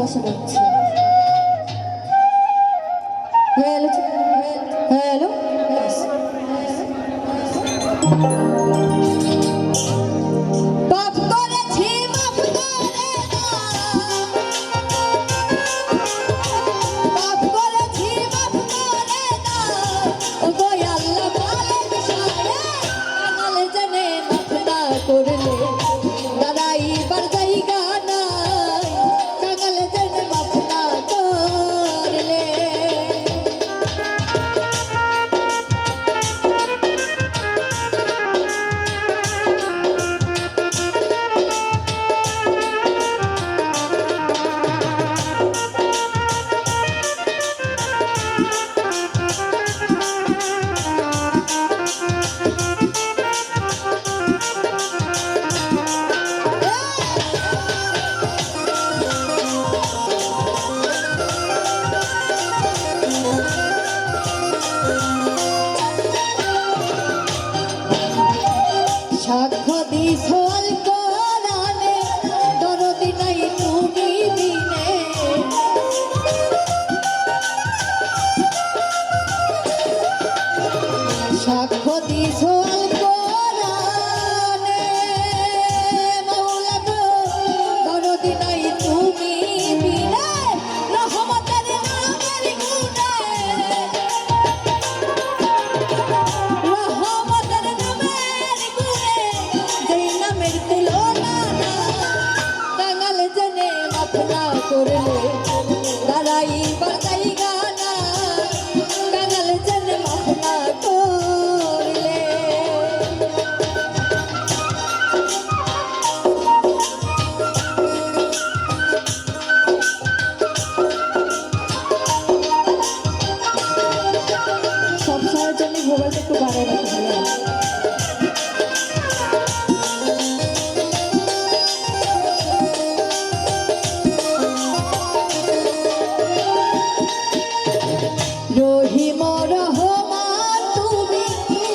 আশা করছি। Hello hello, পাপ করেছি মাফ করে দাও, পাপ করেছি মাফ করে দাও, ওগো আল্লাহ মালিক সারে কাঙাল জেনে মাফ না করলে দাঁড়াইবার জায়গা নাই, কাঙাল জেনে মাফ না করলে। সাক্ষ্য দিছো আল কোরআনে, দরদি নাই তুমি বিনে, সাক্ষ্য দিছো আল কোরআনে, মাওলা গো দরদি নাই তুমি বিনে, রহমতের নামের গুণে, রহমতের নামের গুণে যেই নামের তুলনা নাই, কাঙাল জেনে মাফ না করলে দাঁড়াইবার জায়গা নাই, কাঙাল জেনে মাফ না করলে। সবসময়ের জন্য মোবাইলটা একটু বাড়ায় রাখতে হবে। রহিম রহমান তুমি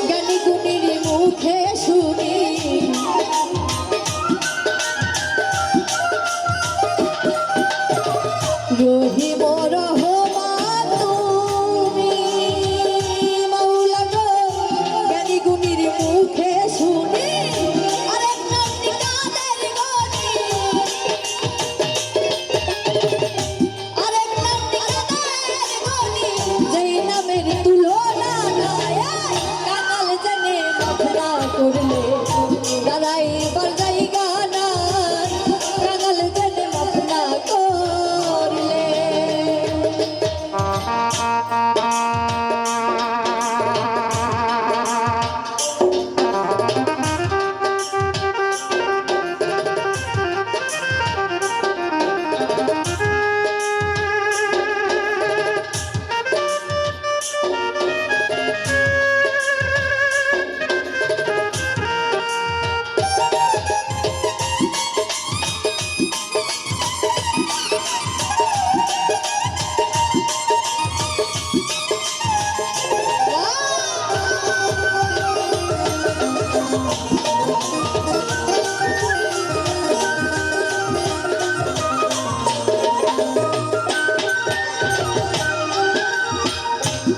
জ্ঞানী গুণীর মুখে শুনি, রহিম রহমান তুমি মাওলা গো জ্ঞানী গুণীর মুখে শুনি, আরেক নামটি কাদের গনি, আরেক নামটি কাদের গনি যেই নামের তুলনা নাই, কাঙাল জেনে মাফ না করলে দাঁড়াইবার জায়গা নাই, কাঙাল জেনে মাফ না করলে।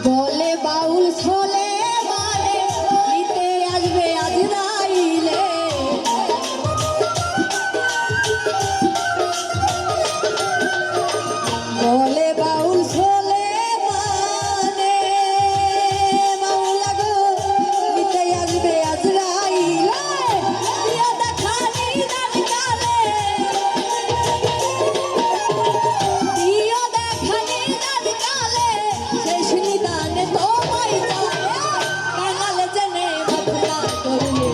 বলে বাউল ছলে মানে নিতে আসবে আজরাইলে, বলে বাউল ছলে মানে মাওলা গো নিতে আসবে আজরাইলে, প্রিয় দেখা নিদান কালে, প্রিয় দেখা নিদান কালে শেষ নিদানে তোমায় যায়, কাঙাল জেনে মাফ না করলে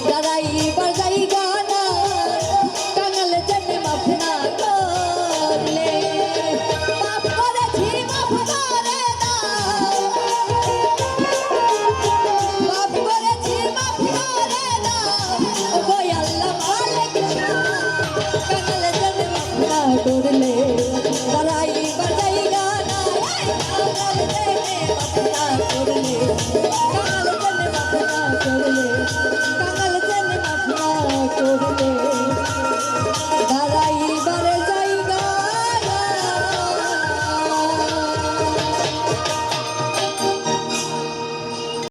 দাঁড়াইবার জায়গা নাই, কাঙাল জেনে মাফ না করলে। পাপ করেছি মাফ করে দাও, পাপ করেছি মাফ করে দাও, ওগো আল্লাহ মালিক সারে কাঙাল জেনে মাফ না করলে